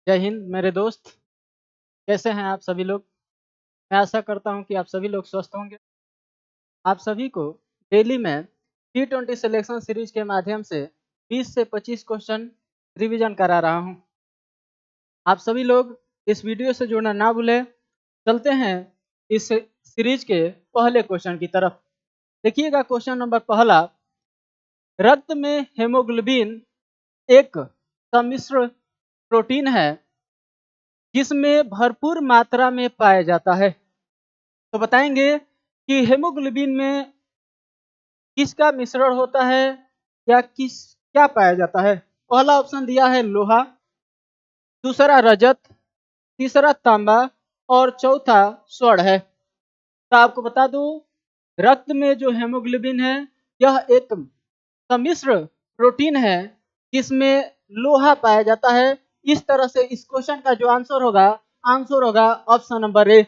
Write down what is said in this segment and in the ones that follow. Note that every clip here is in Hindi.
जय हिंद मेरे दोस्त। कैसे हैं आप सभी लोग? मैं आशा करता हूं कि आप सभी लोग स्वस्थ होंगे। आप सभी को डेली में T20 सिलेक्शन सीरीज के माध्यम से 20 से 25 क्वेश्चन रिवीजन करा रहा हूं। आप सभी लोग इस वीडियो से जुड़ना ना भूलें। चलते हैं इस सीरीज के पहले क्वेश्चन की तरफ। देखिएगा क्वेश्चन नंबर पहला। रक्त में हेमोग्लोबिन एक सम्मिश्र प्रोटीन है जिसमें भरपूर मात्रा में पाया जाता है। तो बताएंगे कि हेमोग्लोबिन में किसका मिश्रण होता है या क्या पाया जाता है। पहला ऑप्शन दिया है लोहा, दूसरा रजत, तीसरा तांबा और चौथा स्वर्ण है। तो आपको बता दूं, रक्त में जो हेमोग्लोबिन है यह एक सम्मिश्र प्रोटीन है जिसमें लोहा पाया जाता है। इस तरह से इस क्वेश्चन का जो आंसर होगा ऑप्शन नंबर ए।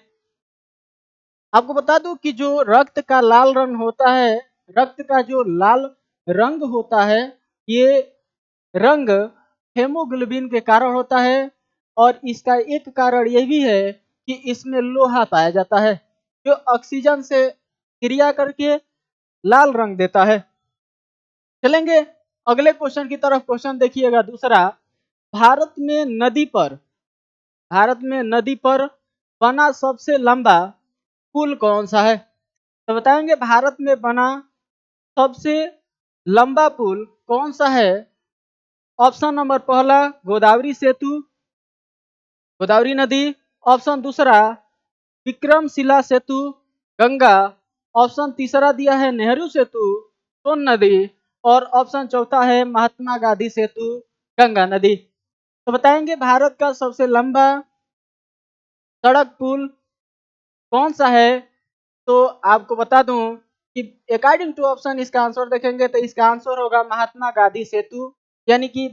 आपको बता दूं कि जो रक्त का लाल रंग होता है, रक्त का जो लाल रंग होता है, ये रंग हेमोग्लोबिन के कारण होता है और इसका एक कारण यह भी है कि इसमें लोहा पाया जाता है जो ऑक्सीजन से क्रिया करके लाल रंग देता है। चलेंगे अगले क्वेश्चन की तरफ। क्वेश्चन देखिएगा दूसरा। भारत में नदी पर बना सबसे लंबा पुल कौन सा है? तो बताएंगे भारत में बना सबसे लंबा पुल कौन सा है। ऑप्शन नंबर पहला गोदावरी सेतु, गोदावरी नदी। ऑप्शन दूसरा विक्रमशिला सेतु, गंगा। ऑप्शन तीसरा दिया है नेहरू सेतु, सोन नदी। और ऑप्शन चौथा है महात्मा गांधी सेतु, गंगा नदी। तो बताएंगे भारत का सबसे लंबा सड़क पुल कौन सा है। तो आपको बता दूं कि अकॉर्डिंग टू ऑप्शन इसका आंसर देखेंगे तो इसका आंसर होगा महात्मा गांधी सेतु। यानी कि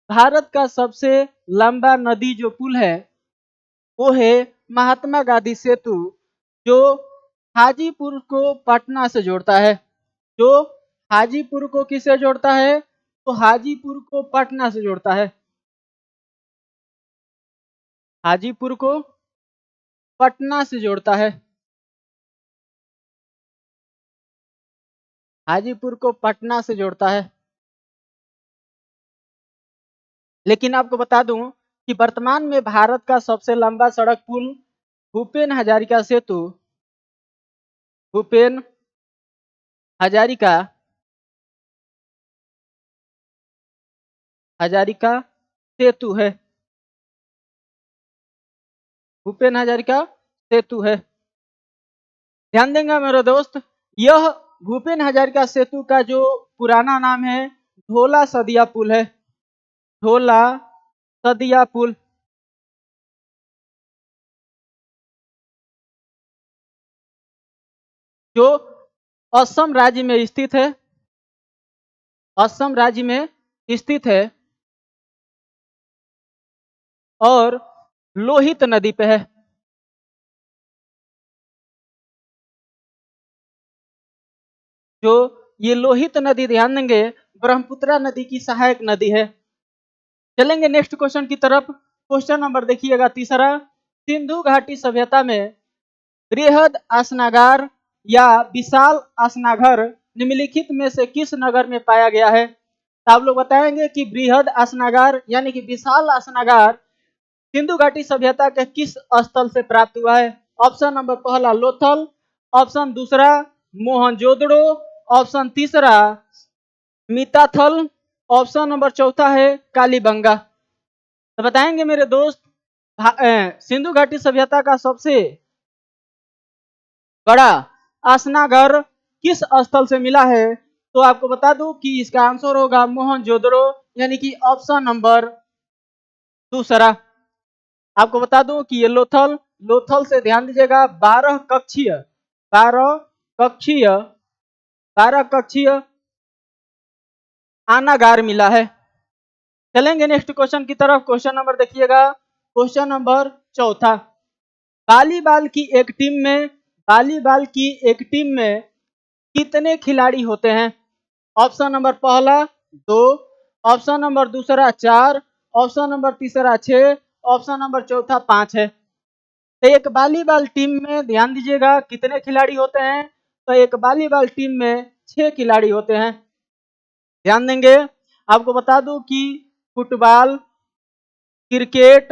भारत का सबसे लंबा नदी जो पुल है वो है महात्मा गांधी सेतु, जो हाजीपुर को पटना से जोड़ता है। जो हाजीपुर को किससे जोड़ता है? तो हाजीपुर को पटना से जोड़ता है। हाजीपुर को पटना से जोड़ता है। हाजीपुर को पटना से जोड़ता है। लेकिन आपको बता दूं कि वर्तमान में भारत का सबसे लंबा सड़क पुल भूपेन हजारिका सेतु, भूपेन हजारिका हजारिका सेतु है। भूपेन हजारिका सेतु है। ध्यान देंगे मेरे दोस्त, यह भूपेन हजारिका सेतु का जो पुराना नाम है ढोला सदिया पुल है। ढोला सदिया पुल जो असम राज्य में स्थित है। असम राज्य में स्थित है और लोहित नदी पे है। जो ये लोहित नदी, ध्यान देंगे, ब्रह्मपुत्र नदी की सहायक नदी है। चलेंगे नेक्स्ट क्वेश्चन की तरफ। क्वेश्चन नंबर देखिएगा तीसरा। सिंधु घाटी सभ्यता में बृहद स्नागार या विशाल स्नाघर निम्नलिखित में से किस नगर में पाया गया है? तो आप लोग बताएंगे कि बृहद स्नागार यानी कि विशाल स्नागार सिंधु घाटी सभ्यता के किस स्थल से प्राप्त हुआ है। ऑप्शन नंबर पहला लोथल, ऑप्शन दूसरा मोहनजोदड़ो, ऑप्शन तीसरा मिताथल, ऑप्शन नंबर चौथा है कालीबंगा। तो बताएंगे मेरे दोस्त, सिंधु घाटी सभ्यता का सबसे बड़ा स्नाघर किस स्थल से मिला है। तो आपको बता दूं कि इसका आंसर होगा मोहनजोदड़ो, यानी कि ऑप्शन नंबर दूसरा। आपको बता दूं कि ये लोथल से ध्यान दीजिएगा 12 कक्षीय 12 कक्षीय आनागार मिला है। चलेंगे नेक्स्ट क्वेश्चन की तरफ। क्वेश्चन नंबर देखिएगा, क्वेश्चन नंबर चौथा। वॉलीबॉल की एक टीम में कितने खिलाड़ी होते हैं? ऑप्शन नंबर पहला 2, ऑप्शन नंबर दूसरा 4, ऑप्शन नंबर तीसरा 6 ऑप्शन नंबर चौथा 5 है। तो एक वॉलीबॉल टीम में ध्यान दीजिएगा कितने खिलाड़ी होते हैं, तो एक वॉलीबॉल टीम में 6 खिलाड़ी होते हैं। ध्यान देंगे, आपको बता दूं कि फुटबॉल, क्रिकेट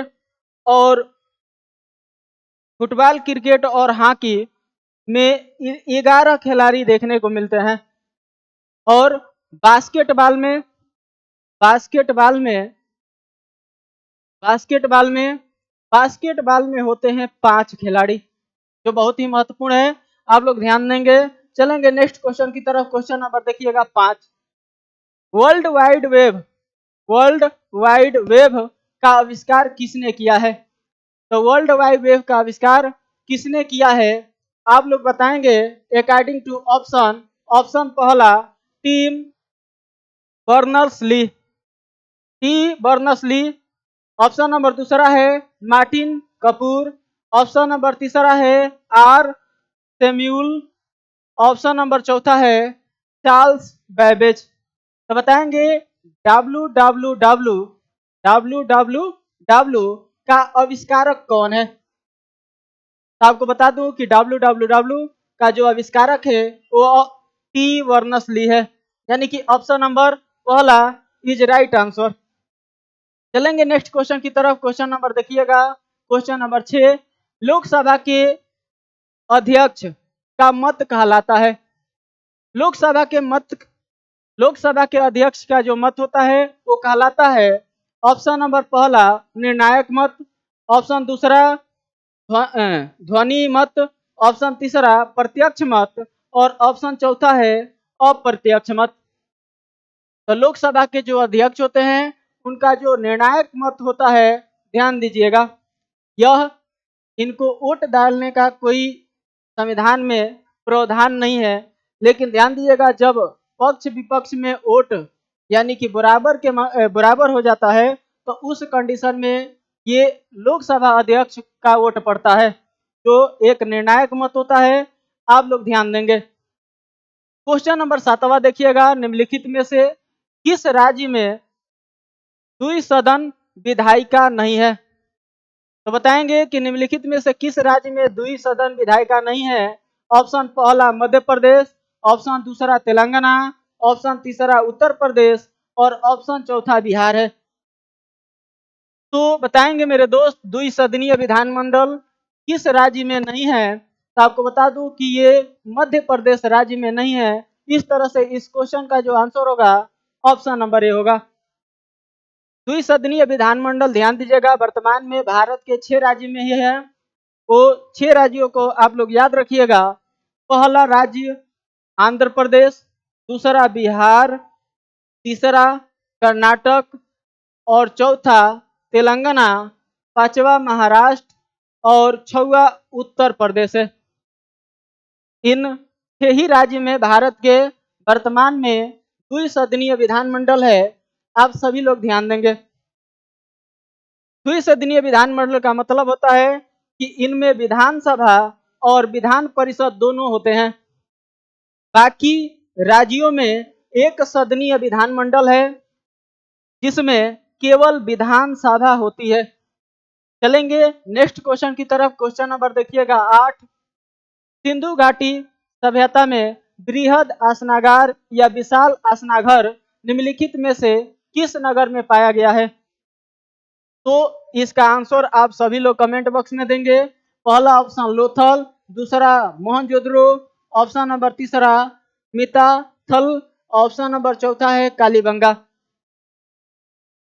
और हॉकी में 11 खिलाड़ी देखने को मिलते हैं और बास्केटबॉल में बास्केटबॉल में बास्केटबॉल में बास्केटबॉल में होते हैं 5 खिलाड़ी, जो बहुत ही महत्वपूर्ण है, आप लोग ध्यान देंगे। चलेंगे नेक्स्ट क्वेश्चन की तरफ। क्वेश्चन नंबर देखिएगा 5। वर्ल्ड वाइड वेब का आविष्कार किसने किया है? तो वर्ल्ड वाइड वेब का आविष्कार किसने किया है, आप लोग बताएंगे अकॉर्डिंग टू ऑप्शन। ऑप्शन पहला Tim Berners Lee. Option number दूसरा है मार्टिन कपूर। ऑप्शन नंबर तीसरा है आर सेम्यूल। ऑप्शन नंबर चौथा है चार्ल्स बैबेज। तो बताएंगे www का आविष्कारक कौन है? तो आपको बता दूं कि www का जो आविष्कारक है वो टी बर्नर्स ली है, यानी कि ऑप्शन नंबर पहला इज राइट आंसर। चलेंगे नेक्स्ट क्वेश्चन की तरफ। क्वेश्चन नंबर देखिएगा, क्वेश्चन नंबर 6। लोकसभा के अध्यक्ष का मत कहलाता है। लोकसभा के अध्यक्ष का जो मत होता है वो कहलाता है ऑप्शन नंबर पहला निर्णायक मत, ऑप्शन दूसरा ध्वनि मत, ऑप्शन तीसरा प्रत्यक्ष मत और ऑप्शन चौथा है अप्रत्यक्ष मत। तो लोकसभा के जो अध्यक्ष होते हैं उनका जो निर्णायक मत होता है, ध्यान दीजिएगा, यह इनको वोट डालने का कोई संविधान में प्रावधान नहीं है, लेकिन ध्यान दीजिएगा जब पक्ष विपक्ष में वोट यानी कि बराबर हो जाता है तो उस कंडीशन में ये लोकसभा अध्यक्ष का वोट पड़ता है, जो एक निर्णायक मत होता है, आप लोग ध्यान देंगे। क्वेश्चन नंबर 7वां देखिएगा, निम्नलिखित में से किस राज्य में द्विसदन विधायिका नहीं है? तो बताएंगे कि निम्नलिखित में से किस राज्य में द्विसदन विधायिका नहीं है। ऑप्शन पहला मध्य प्रदेश, ऑप्शन दूसरा तेलंगाना, ऑप्शन तीसरा उत्तर प्रदेश और ऑप्शन चौथा बिहार है। तो बताएंगे मेरे दोस्त द्विसदनीय विधानमंडल किस राज्य में नहीं है, तो आपको बता दूं कि ये मध्य प्रदेश राज्य में नहीं है। इस तरह से इस क्वेश्चन का जो आंसर होगा ऑप्शन नंबर ए होगा। द्विसदनीय विधानमंडल ध्यान दीजिएगा वर्तमान में भारत के 6 राज्य में ही है, वो 6 राज्यों को आप लोग याद रखिएगा। पहला राज्य आंध्र प्रदेश, दूसरा बिहार, तीसरा कर्नाटक और चौथा तेलंगाना, पांचवा महाराष्ट्र और छठा उत्तर प्रदेश है। इन 6 ही राज्य में भारत के वर्तमान में द्विसदनीय विधानमंडल है, आप सभी लोग ध्यान देंगे। द्विसदनीय विधानमंडल का मतलब होता है कि इनमें विधानसभा और विधान परिषद दोनों होते हैं। बाकी राज्यों में एक सदनीय विधानमंडल है जिसमें केवल विधानसभा होती है। चलेंगे नेक्स्ट क्वेश्चन की तरफ। क्वेश्चन नंबर देखिएगा 8। सिंधु घाटी सभ्यता में बृहद आसनागार या विशाल आसनाघर निम्नलिखित में से किस नगर में पाया गया है? तो इसका आंसर आप सभी लोग कमेंट बॉक्स में देंगे। पहला ऑप्शन लोथल, दूसरा मोहनजोदड़ो, ऑप्शन नंबर तीसरा मिताथल, ऑप्शन नंबर चौथा है कालीबंगा।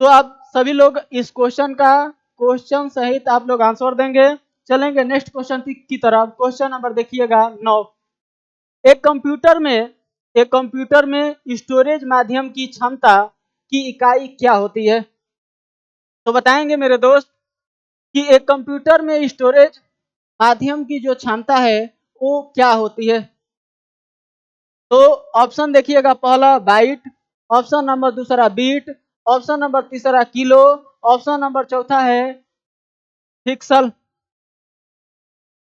तो आप सभी लोग इस क्वेश्चन सहित आप लोग आंसर देंगे। चलेंगे नेक्स्ट क्वेश्चन की तरफ। क्वेश्चन नंबर देखिएगा 9। एक कंप्यूटर में स्टोरेज माध्यम की क्षमता की इकाई क्या होती है? तो बताएंगे मेरे दोस्त कि एक कंप्यूटर में स्टोरेज माध्यम की जो क्षमता है वो क्या होती है। तो ऑप्शन देखिएगा, पहला बाइट, ऑप्शन नंबर दूसरा बीट, ऑप्शन नंबर तीसरा किलो, ऑप्शन नंबर चौथा है पिक्सल।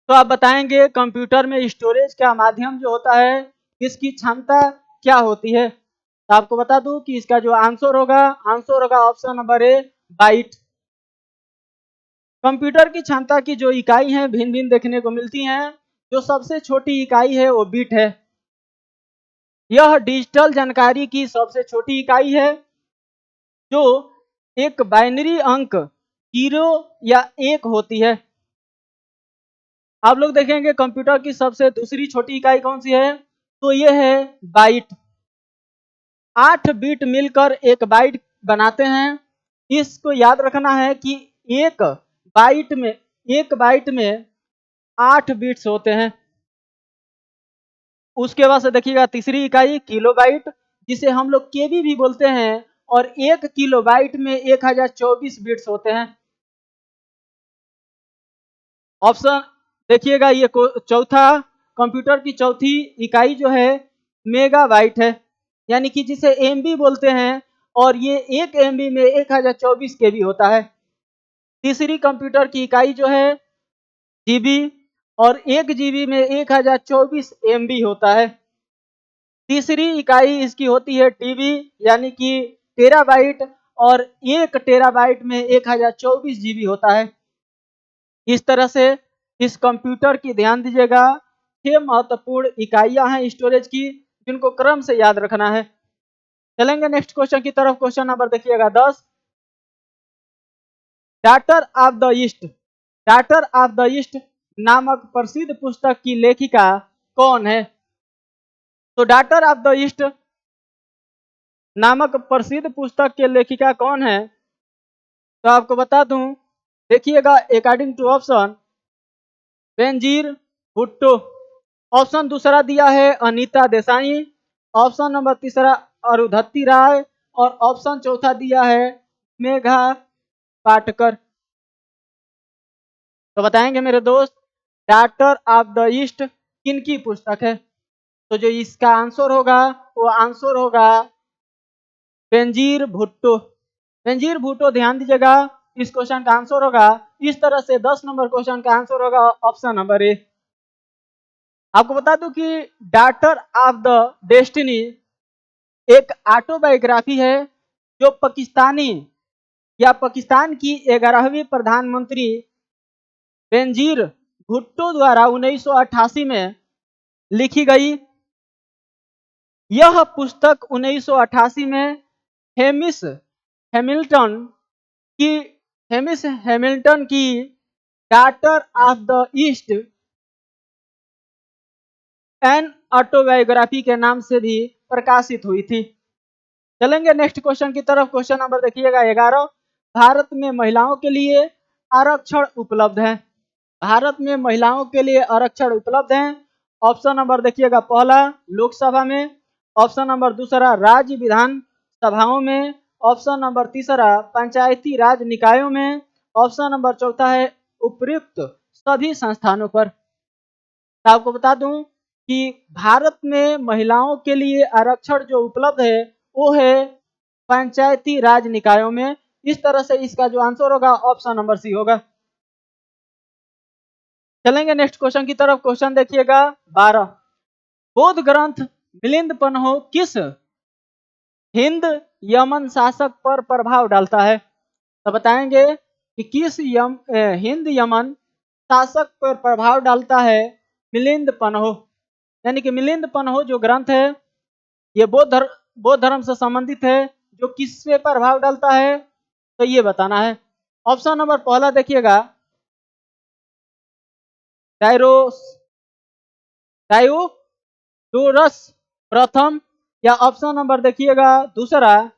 तो आप बताएंगे कंप्यूटर में स्टोरेज का माध्यम जो होता है इसकी क्षमता क्या होती है। तो आपको बता दूं कि इसका जो आंसर होगा option number A bite. Computer की क्षमता की जो इकाई है भिन्न भिन्न देखने को मिलती हैं। जो सबसे छोटी इकाई है वो बिट है। यह डिजिटल जानकारी की सबसे छोटी इकाई है जो एक बाइनरी अंक 0 या 1 होती है। आप लोग देखेंगे कंप्यूटर की सबसे दूसरी छोटी इकाई कौन सी है, तो ये है बाइट। 8 बिट मिलकर एक बाइट बनाते हैं। इसको याद रखना है कि एक बाइट में 8 बिट्स होते हैं। उसके बाद से देखिएगा तीसरी इकाई किलोबाइट, जिसे हम लोग केबी भी बोलते हैं, और 1 किलोबाइट में 1024 बिट्स होते हैं। ऑप्शन देखिएगा, ये चौथा कंप्यूटर की चौथी इकाई जो है मेगाबाइट है, यानी कि जिसे एमबी बोलते हैं, और ये 1 एमबी में 1024 केबी होता है। तीसरी कंप्यूटर की इकाई जो है जीबी, और 1 जीबी में 1024 एमबी होता है। तीसरी इकाई इसकी होती है टीबी, यानी कि टेराबाइट, और 1 टेराबाइट में 1024 जीबी होता है। इस तरह से इस कंप्यूटर की ध्यान दीजिएगा 6 महत्वपूर्ण इकाइयां हैं स्टोरेज की, जिनको क्रम से याद रखना है। चलेंगे नेक्स्ट क्वेश्चन की तरफ। क्वेश्चन नंबर देखिएगा 10। Daughter of the east, daughter of the east नामक प्रसिद्ध पुस्तक की लेखिका कौन है? तो डॉटर ऑफ द ईस्ट नामक प्रसिद्ध पुस्तक के लेखिका कौन है? तो आपको बता दूं, देखिएगा according to option Benazir Bhutto. Option दूसरा दिया है अनीता देसाई, ऑप्शन नंबर तीसरा अरुंधति राय, और ऑप्शन चौथा दिया है मेघा पाटकर। तो बताएंगे मेरे दोस्त, डॉटर ऑफ द ईस्ट किनकी पुस्तक है? तो जो इसका आंसर होगा वो आंसर होगा बेनजीर भुट्टो। बेनजीर भुट्टो, ध्यान दीजिएगा, इस क्वेश्चन का आंसर होगा। इस तरह से 10 नंबर क्वेश्चन का आंसर होगा ऑप्शन नंबर ए। आपको बता दूं कि डॉटर ऑफ द डेस्टिनी एक ऑटोबायोग्राफी है जो पाकिस्तान की 11वीं प्रधानमंत्री बेनजीर भुट्टो द्वारा 1988 में लिखी गई। यह पुस्तक 1988 में हेमिस हैमिल्टन की हेमिस हैमिल्टन की daughter of the east an autobiography के नाम से भी प्रकाशित हुई थी। चलेंगे नेक्स्ट क्वेश्चन की तरफ। क्वेश्चन नंबर देखिएगा 11। भारत में महिलाओं के लिए आरक्षण उपलब्ध है। भारत में महिलाओं के लिए आरक्षण उपलब्ध है। ऑप्शन नंबर देखिएगा, पहला लोकसभा में, ऑप्शन नंबर दूसरा राज्य विधान सभाओं में, ऑप्शन नंबर तीसरा पंचायती राज निकायों में, ऑप्शन नंबर चौथा है उपयुक्त सभी संस्थानों पर। तो आपको बता दूं कि भारत में महिलाओं के लिए आरक्षण जो उपलब्ध है वो है पंचायती राज निकायों में। इस तरह से इसका जो आंसर होगा ऑप्शन नंबर सी होगा। चलेंगे नेक्स्ट क्वेश्चन की तरफ। क्वेश्चन देखिएगा 12। बौद्ध ग्रंथ मिलिंद पन्हो किस हिंद यमन शासक पर प्रभाव डालता है? तो बताएंगे कि किस हिंद यमन शासक पर प्रभाव डालता है मिलिंद पन्हो। यानी कि मिलिंद पन्हो जो ग्रंथ है ये बौद्ध धर्म से संबंधित है। जो किस पे प्रभाव डालता है तो ये बताना है। ऑप्शन नंबर पहला देखिएगा डायोडोरस प्रथम, या ऑप्शन नंबर देखिएगा दूसरा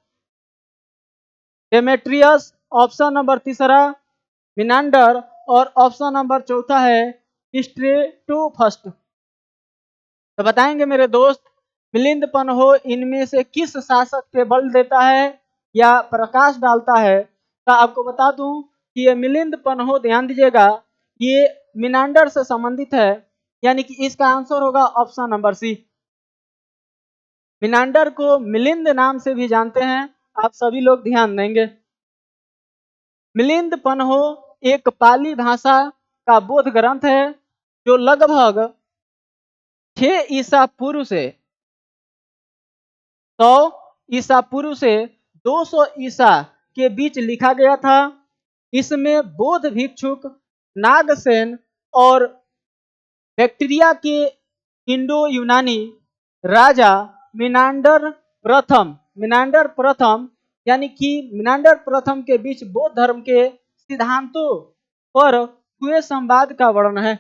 डेमेट्रियस, ऑप्शन नंबर तीसरा मिनांडर, और ऑप्शन नंबर चौथा है स्ट्रेटोफस्ट। तो बताएंगे मेरे दोस्त, मिलिंद पन्हो इनमें से किस शासक पे बल देता है या प्रकाश डालता है? तो आपको बता दूं कि ये मिलिंद पन्हो, ध्यान दीजिएगा, ये मिनांडर से संबंधित है, यानी कि इसका आंसर होगा ऑप्शन नंबर सी। मिनांडर को मिलिंद नाम से भी जानते हैं, आप सभी लोग ध्यान देंगे। मिलिंद पन्हो एक पाली भाषा का बौद्ध ग्रंथ है जो लगभग 6 ईसा पूर्व से 100 ईसा पूर्व से 200 ईसा के बीच लिखा गया था। इसमें बौद्ध भिक्षुक नागसेन और बैक्टीरिया के इंडो यूनानी राजा मिनांडर प्रथम यानी कि मिनांडर प्रथम के बीच बौद्ध धर्म के सिद्धांतों पर हुए संवाद का वर्णन है।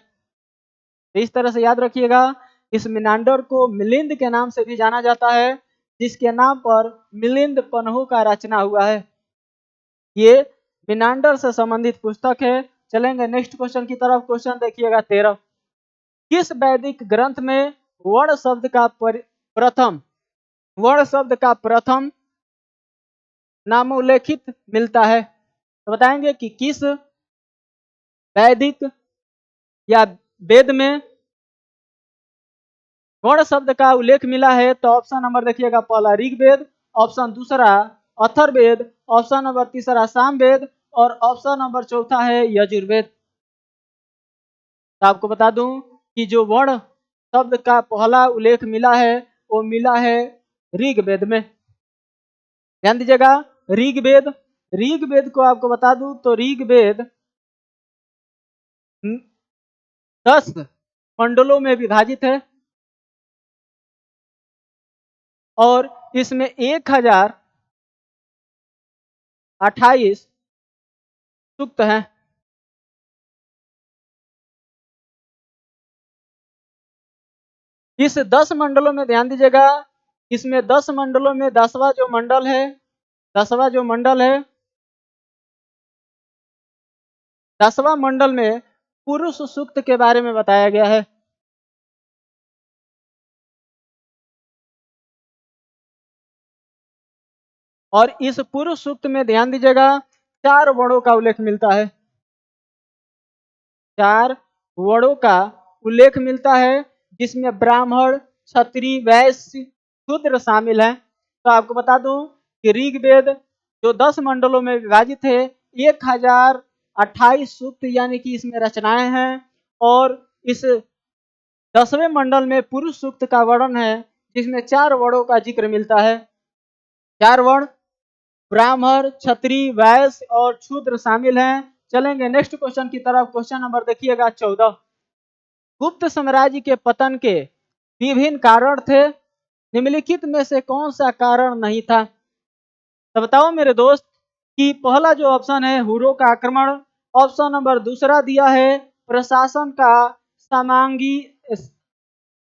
इस तरह से याद रखिएगा, इस मिनांडर को मिलिंद के नाम से भी जाना जाता है, जिसके नाम पर मिलिंद पन्हु का रचना हुआ है। ये मिनांडर से संबंधित पुस्तक है। चलेंगे नेक्स्ट क्वेश्चन की तरफ। क्वेश्चन देखिएगा 13। किस वैदिक ग्रंथ में वर्ण शब्द का प्रथम नामोल्लेखित मिलता है? तो बताएंगे कि किस वैदिक या वेद में वर्ण शब्द का उल्लेख मिला है। तो ऑप्शन नंबर देखिएगा, पहला ऋग्वेद, ऑप्शन दूसरा अथर्ववेद, ऑप्शन नंबर तीसरा सामवेद और ऑप्शन नंबर चौथा है यजुर्वेद। तो आपको बता दूं कि जो वर्ण शब्द का पहला उल्लेख मिला है वो मिला है ऋग्वेद में। ध्यान दीजिएगा, ऋग्वेद को आपको बता दूं तो ऋग्वेद 10 मंडलों में विभाजित है और इसमें 1028 सूक्त हैं। इस 10 मंडलों में ध्यान दीजिएगा, इसमें 10 मंडलों में 10वां जो मंडल है 10वां मंडल में पुरुष सूक्त के बारे में बताया गया है। और इस पुरुष सूक्त में ध्यान दीजिएगा 4 वर्णों का उल्लेख मिलता है। 4 वर्णों का उल्लेख मिलता है, जिसमें ब्राह्मण, क्षत्रिय, वैश्य, शूद्र शामिल हैं। तो आपको बता दूं कि ऋग्वेद जो 10 मंडलों में विभाजित है, 1028 सूक्त यानी कि इसमें रचनाएं हैं और इस 10वें मंडल में पुरुष सूक्त का वर्णन है, जिसमें 4 वर्णों का जिक्र मिलता है। 4 वर्ण ब्राह्मण, क्षत्रिय, वैश्य और शूद्र शामिल हैं। चलेंगे नेक्स्ट क्वेश्चन की तरफ। क्वेश्चन नंबर देखिएगा 14। गुप्त साम्राज्य के पतन के विभिन्न कारण थे, निम्नलिखित में से कौन सा कारण नहीं था? तो बताओ मेरे दोस्त कि पहला जो ऑप्शन है हुरों का आक्रमण, ऑप्शन नंबर दूसरा दिया है प्रशासन का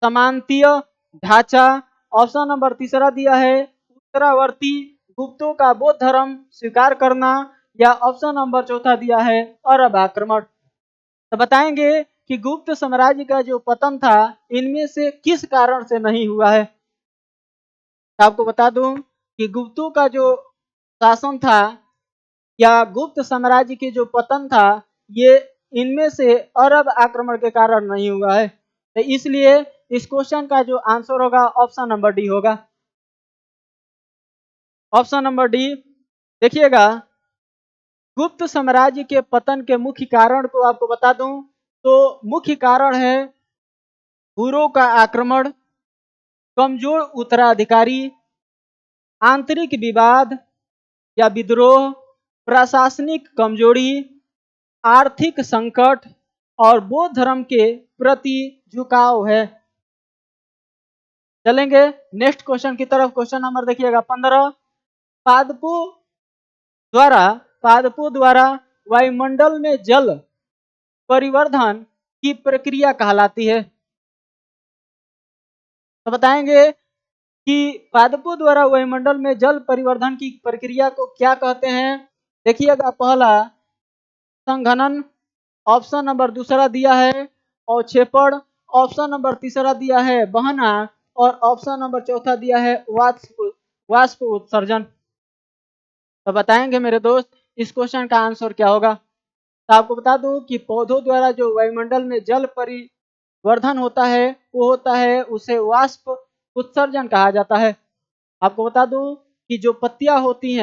सामंतीय ढांचा, ऑप्शन नंबर तीसरा दिया है उत्तरावर्ती गुप्तों का बौद्ध धर्म स्वीकार करना या ऑप्शन नंबर चौथा दिया है अरब आक्रमण। तो बताएंगे कि गुप्त साम्राज्य का जो पतन था इनमें से किस कारण से नहीं हुआ है। आपको बता दूं कि गुप्तों का जो शासन था या गुप्त साम्राज्य के जो पतन था ये इनमें से अरब आक्रमण के कारण नहीं हुआ है। तो इसलिए इस क्वेश्चन का जो आंसर होगा ऑप्शन नंबर डी होगा। ऑप्शन नंबर डी देखिएगा, गुप्त साम्राज्य के पतन के मुख्य कारण को आपको बता दूं तो मुख्य कारण है हुरों का आक्रमण, कमजोर उत्तराधिकारी, आंतरिक विवाद या विद्रोह, प्रशासनिक कमजोरी, आर्थिक संकट और बौद्ध धर्म के प्रति झुकाव है। चलेंगे नेक्स्ट क्वेश्चन की तरफ। क्वेश्चन नंबर देखिएगा 15। पादपों द्वारा वायुमंडल में जल परिवर्धन की प्रक्रिया कहलाती है। तो बताएंगे कि पादपों द्वारा वायुमंडल में जल परिवर्धन की प्रक्रिया को क्या कहते हैं। देखिएगा, पहला संघनन, ऑप्शन नंबर दूसरा दिया है अवक्षेपण, ऑप्शन नंबर तीसरा दिया है बहना और ऑप्शन नंबर चौथा दिया है वाष्प उत्सर्जन। तो बताएंगे मेरे दोस्त इस क्वेश्चन का आंसर क्या होगा। तो आपको बता दूं कि पौधों द्वारा जो वायुमंडल में जल परिवर्धन होता है वो होता है उसे वाष्प उत्सर्जन कहा जाता है। आपको बता दूं कि जो पत्तियां होती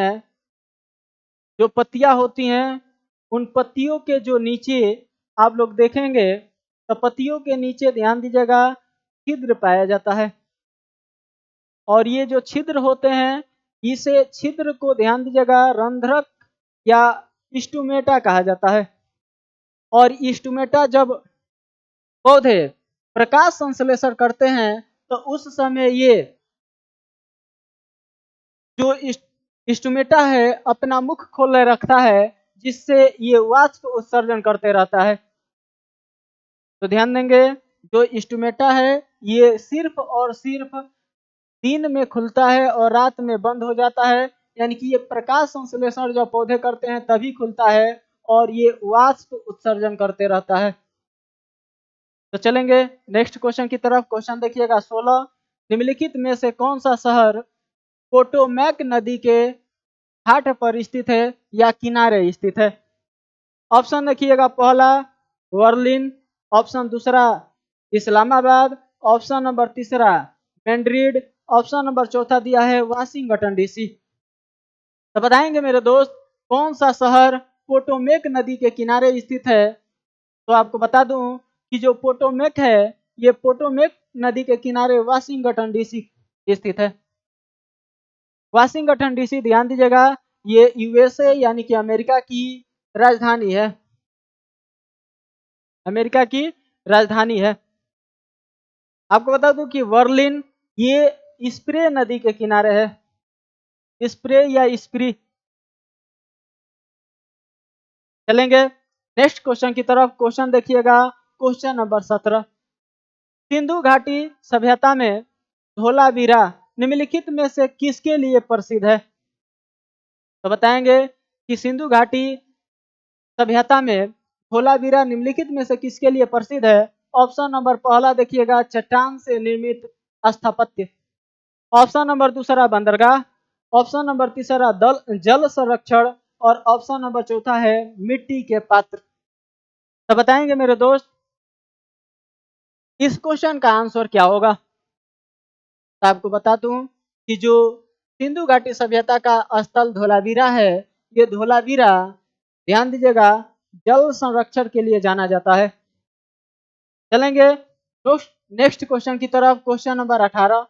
हैं उन पत्तियों के जो नीचे आप लोग देखेंगे तो पत्तियों के नीचे ध्यान दीजिएगा छिद्र पाया जाता है और ये जो छिद्र होते हैं इसे छिद्र को ध्यान दीजिएगा रंध्रक या स्टुमेटा कहा जाता है। और स्टुमेटा जब पौधे प्रकाश संश्लेषण करते हैं तो उस समय ये जो स्टुमेटा है अपना मुख खोले रखता है, जिससे ये वाष्प उत्सर्जन करते रहता है। तो ध्यान देंगे, जो स्टुमेटा है ये सिर्फ और सिर्फ दिन में खुलता है और रात में बंद हो जाता है, यानी कि ये प्रकाश संश्लेषण जब पौधे करते हैं तभी खुलता है और ये वाष्प उत्सर्जन करते रहता है। तो चलेंगे नेक्स्ट क्वेश्चन की तरफ। क्वेश्चन देखिएगा 16, निम्नलिखित में से कौन सा शहर पोटोमैक नदी के घाट पर स्थित है या किनारे स्थित है? ऑप्शन देखिएगा, पहला बर्लिन, ऑप्शन दूसरा इस्लामाबाद, ऑप्शन नंबर तीसरा मैड्रिड, ऑप्शन नंबर चौथा दिया है वाशिंगटन डीसी। तो बताएंगे मेरे दोस्त कौन सा शहर पोटोमेक नदी के किनारे स्थित है। तो आपको बता दूं कि जो पोटोमेक है ये पोटोमेक नदी के किनारे वाशिंगटन डीसी स्थित है। वाशिंगटन डीसी ध्यान दीजिएगा, ये यूएसए यानी कि अमेरिका की राजधानी है। अमेरिका की राजधानी है। आपको बता दूं कि बर्लिन ये स्प्रे नदी के किनारे है। स्प्रे या स्प्री। चलेंगे नेक्स्ट क्वेश्चन की तरफ। क्वेश्चन देखिएगा, क्वेश्चन नंबर 17, सिंधु घाटी सभ्यता में धोलावीरा निम्नलिखित में से किसके लिए प्रसिद्ध है? तो बताएंगे कि सिंधु घाटी सभ्यता में धोलावीरा निम्नलिखित में से किसके लिए प्रसिद्ध है। ऑप्शन नंबर पहला देखिएगा, चट्टान से निर्मित स्थापत्य, ऑप्शन नंबर दूसरा बंदरगाह, ऑप्शन नंबर तीसरा जल संरक्षण और ऑप्शन नंबर चौथा है मिट्टी के पात्र। तो बताएंगे मेरे दोस्त इस क्वेश्चन का आंसर क्या होगा। तो आपको बता दूं कि जो सिंधु घाटी सभ्यता का स्थल धोलावीरा है, ये धोलावीरा ध्यान दीजिएगा जल संरक्षण के लिए जाना जाता है। चलेंगे नेक्स्ट क्वेश्चन की तरफ। क्वेश्चन नंबर 18,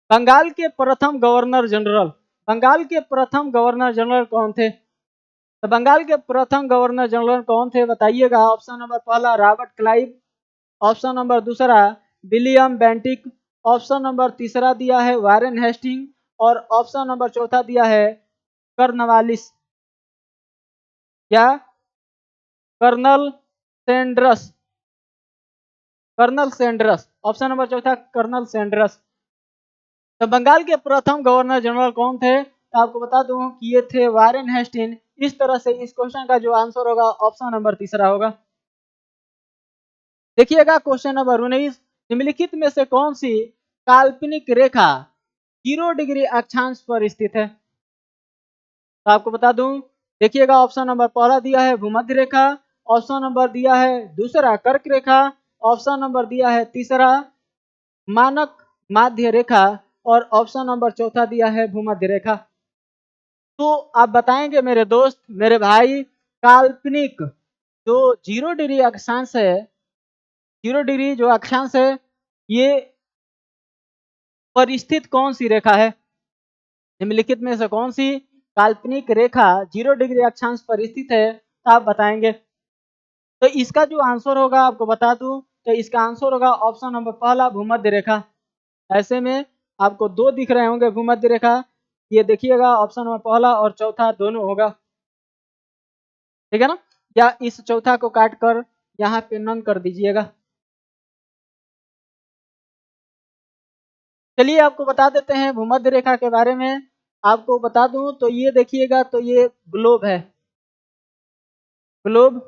बंगाल के प्रथम गवर्नर जनरल, बंगाल के प्रथम गवर्नर जनरल कौन थे? तो बंगाल के प्रथम गवर्नर जनरल कौन थे बताइएगा। ऑप्शन नंबर पहला रॉबर्ट क्लाइव, ऑप्शन नंबर दूसरा विलियम बेंटिक, ऑप्शन नंबर तीसरा दिया है वारेन हेस्टिंग और ऑप्शन नंबर चौथा दिया है कर्नवालिस या colonel Sanders. Colonel Sanders, option number चौथा कर्नल सैंडर्स। तो बंगाल के प्रथम गवर्नर जनरल कौन थे? तो आपको बता दूं कि ये थे वारेन हेस्टिंग। इस तरह से इस क्वेश्चन का जो आंसर होगा ऑप्शन नंबर तीसरा होगा। देखिएगा क्वेश्चन नंबर 19, निम्नलिखित में से कौन सी काल्पनिक रेखा 0 डिग्री अक्षांश पर स्थित है? तो आपको बता दूं, देखिएगा ऑप्शन नंबर पहला दिया है भूमध्य रेखा, ऑप्शन नंबर दिया है दूसरा कर्क रेखा, ऑप्शन नंबर दिया है तीसरा मानक माध्य रेखा और ऑप्शन नंबर चौथा दिया है भूमध्य रेखा। तो आप बताएंगे मेरे दोस्त मेरे भाई, काल्पनिक जो 0 डिग्री अक्षांश है, 0 डिग्री जो अक्षांश है ये पर स्थित कौन सी रेखा है? निम्नलिखित में से कौन सी काल्पनिक रेखा 0 डिग्री अक्षांश पर स्थित है? तो आप बताएंगे। तो इसका जो आंसर होगा आपको बता दूं, तो इसका आंसर होगा ऑप्शन नंबर पहला भूमध्य रेखा। ऐसे में आपको दो दिख रहे होंगे भूमध्य रेखा, ये देखिएगा ऑप्शन नंबर पहला और चौथा दोनों होगा, ठीक है ना। या इस चौथा को काट कर यहाँ पे नन कर दीजिएगा। चलिए आपको बता देते हैं भूमध्य रेखा के बारे में। आपको बता दूं तो ये देखिएगा, तो ये ग्लोब है, ग्लोब।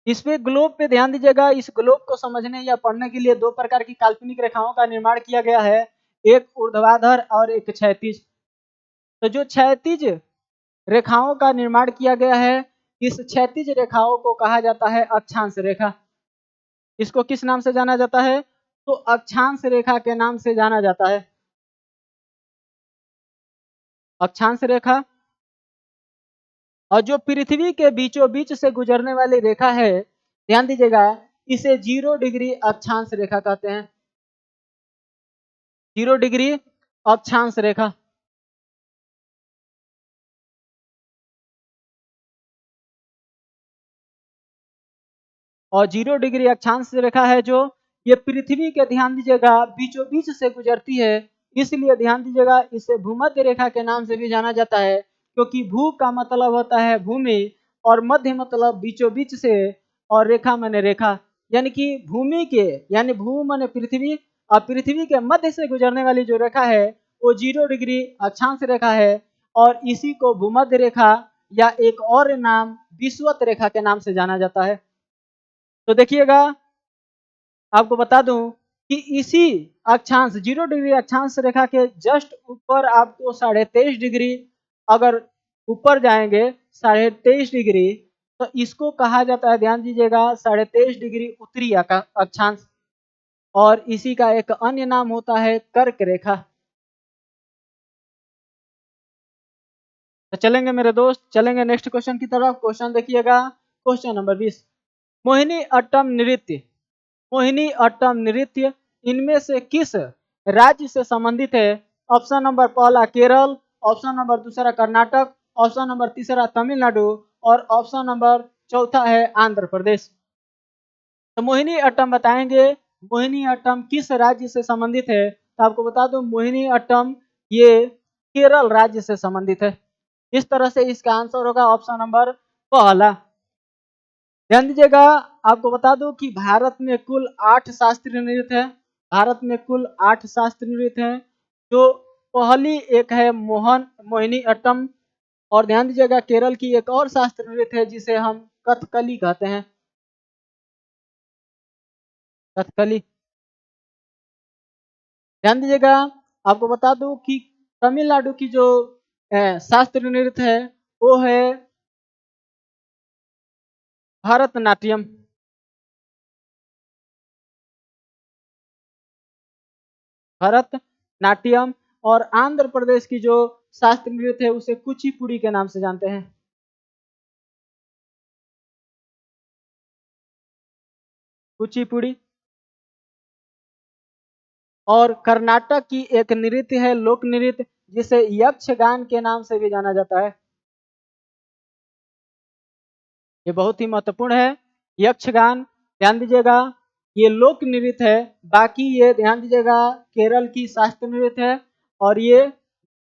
इस पे ग्लोब पे ध्यान दीजिएगा। इस ग्लोब को समझने या पढ़ने के लिए दो प्रकार की काल्पनिक रेखाओं का निर्माण किया गया है, एक ऊर्ध्वाधर और एक क्षैतिज। तो जो क्षैतिज रेखाओं का निर्माण किया गया है, इस क्षैतिज रेखाओं को कहा जाता है अक्षांश रेखा। इसको किस नाम से जाना जाता है? तो अक्षांश रेखा के नाम से जाना जाता है, अक्षांश रेखा। और जो पृथ्वी के बीचों बीच से गुजरने वाली रेखा है, ध्यान दीजिएगा, इसे 0 डिग्री अक्षांश रेखा कहते हैं। 0 डिग्री अक्षांश रेखा। और 0 डिग्री अक्षांश रेखा है जो ये पृथ्वी के, ध्यान दीजिएगा, बीचों बीच से गुजरती है। इसलिए ध्यान दीजिएगा इसे भूमध्य रेखा के नाम से भी जाना जाता है, क्योंकि भू का मतलब होता है भूमि और मध्य मतलब बीचों बीच से, और रेखा माने रेखा, यानी कि भूमि के, यानी भू माने पृथ्वी, और पृथ्वी के मध्य से गुजरने वाली जो रेखा है वो 0 डिग्री अक्षांश रेखा है। और इसी को भूमध्य रेखा या एक और नाम विषुवत रेखा के नाम से जाना जाता है। तो देखिएगा, आपको बता दूं कि इसी अक्षांश 0 डिग्री अक्षांश रेखा के जस्ट ऊपर आपको 23.5 डिग्री, अगर ऊपर जाएंगे 23.5 डिग्री, तो इसको कहा जाता है, ध्यान दीजिएगा, 23.5 डिग्री उत्तरी अक्षांश। और इसी का एक अन्य नाम होता है कर्क रेखा। तो चलेंगे मेरे दोस्त, चलेंगे नेक्स्ट क्वेश्चन की तरफ। क्वेश्चन देखिएगा, क्वेश्चन नंबर 20। मोहिनी अट्टम नृत्य, मोहिनी अट्टम नृत्य इनमें से किस राज्य से संबंधित है? ऑप्शन नंबर पहला केरल, ऑप्शन नंबर दूसरा कर्नाटक, ऑप्शन नंबर तीसरा तमिलनाडु, और ऑप्शन नंबर चौथा है आंध्र प्रदेश। तो मोहिनी अट्टम बताएंगे, मोहिनी अट्टम किस राज्य से संबंधित है? तो आपको बता दूं मोहिनी अट्टम ये केरल राज्य से संबंधित है। इस तरह से इसका आंसर होगा ऑप्शन नंबर पहला। ध्यान दीजिएगा, आपको बता दूं कि भारत में कुल 8 शास्त्रीय नृत्य है। भारत में कुल 8 शास्त्रीय नृत्य हैं, जो पहली एक है मोहिनी अट्टम, और ध्यान दीजिएगा केरल की एक और शास्त्रीय नृत्य है जिसे हम कथकली कहते हैं, कथकली। ध्यान दीजिएगा, आपको बता दूं कि तमिलनाडु की जो शास्त्रीय नृत्य है वो है भरतनाट्यम। भरतनाट्यम। और आंध्र प्रदेश की जो शास्त्रीय नृत्य है उसे कुचिपुड़ी के नाम से जानते हैं, कुचिपुड़ी। और कर्नाटक की एक नृत्य है लोक नृत्य जिसे यक्षगान के नाम से भी जाना जाता है। ये बहुत ही महत्वपूर्ण है, यक्षगान। ध्यान दीजिएगा, ये लोक नृत्य है, बाकी ये ध्यान दीजिएगा केरल की शास्त्रीय नृत्य है, और ये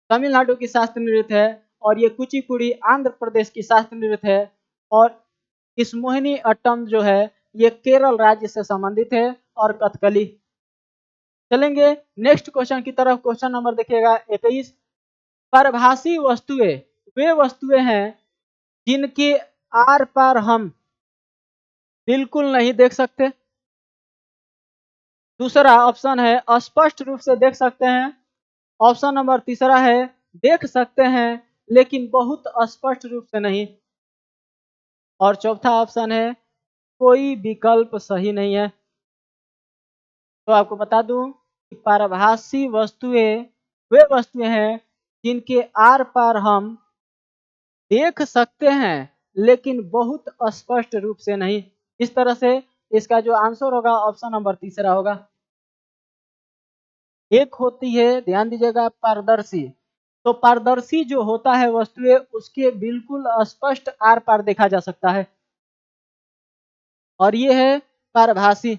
तमिलनाडु की शास्त्रीय नृत्य है, और ये कुचिपुड़ी आंध्र प्रदेश की शास्त्रीय नृत्य है। और इस मोहिनी अट्टम जो है ये केरल राज्य से संबंधित है, और कथकली। चलेंगे नेक्स्ट क्वेश्चन की तरफ। क्वेश्चन नंबर देखिएगा 21। परभाषी वस्तुएं वे वस्तुएं हैं जिनके आर पार हम बिल्कुल नहीं देख सकते। दूसरा ऑप्शन है स्पष्ट रूप से देख सकते हैं। ऑप्शन नंबर तीसरा है देख सकते हैं लेकिन बहुत स्पष्ट रूप से नहीं। और चौथा ऑप्शन है कोई विकल्प सही नहीं है। तो आपको बता दूं कि परभाषी वस्तुएं वे वस्तुएं हैं जिनके आर पार हम देख सकते हैं लेकिन बहुत स्पष्ट रूप से नहीं। इस तरह से इसका जो आंसर होगा ऑप्शन नंबर तीसरा होगा। एक होती है, ध्यान दीजिएगा, पारदर्शी। तो पारदर्शी जो होता है वस्तुएं उसके बिल्कुल स्पष्ट आर पार देखा जा सकता है, और ये है पारभासी।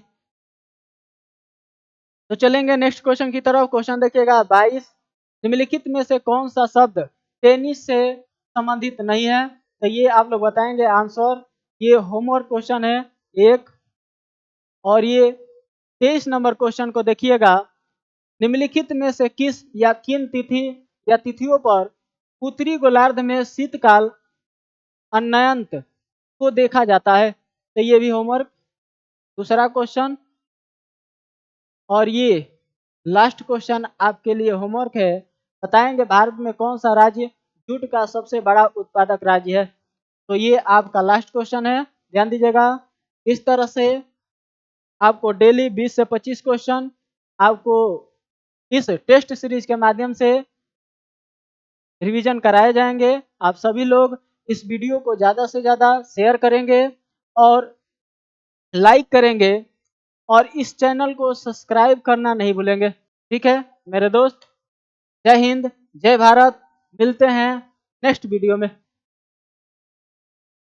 तो चलेंगे नेक्स्ट क्वेश्चन की तरफ। क्वेश्चन देखिएगा 22। निम्नलिखित में से कौन सा शब्द टेनिस से संबंधित नहीं है? तो ये आप लोग बताएंगे आंसर। ये होमवर्क क्वेश्चन है एक। और ये 23 नंबर क्वेश्चन को देखिएगा, निम्नलिखित में से किस या किन तिथि या तिथियों पर उत्तरी गोलार्ध में शीतकाल अनंत को देखा जाता है? तो ये भी होमवर्क। दूसरा क्वेश्चन, और ये लास्ट क्वेश्चन आपके लिए होमवर्क है। बताएंगे भारत में कौन सा राज्य जूट का सबसे बड़ा उत्पादक राज्य है? तो ये आपका लास्ट क्वेश्चन है, ध्यान दीजिएगा। इस तरह से आपको डेली 20 से 25 क्वेश्चन आपको इस टेस्ट सीरीज के माध्यम से रिवीजन कराए जाएंगे। आप सभी लोग इस वीडियो को ज़्यादा से ज़्यादा शेयर करेंगे और लाइक करेंगे, और इस चैनल को सब्सक्राइब करना नहीं भूलेंगे, ठीक है। मेरे दोस्त। जय हिंद, जय भारत। मिलते हैं नेक्स्ट वीडियो में।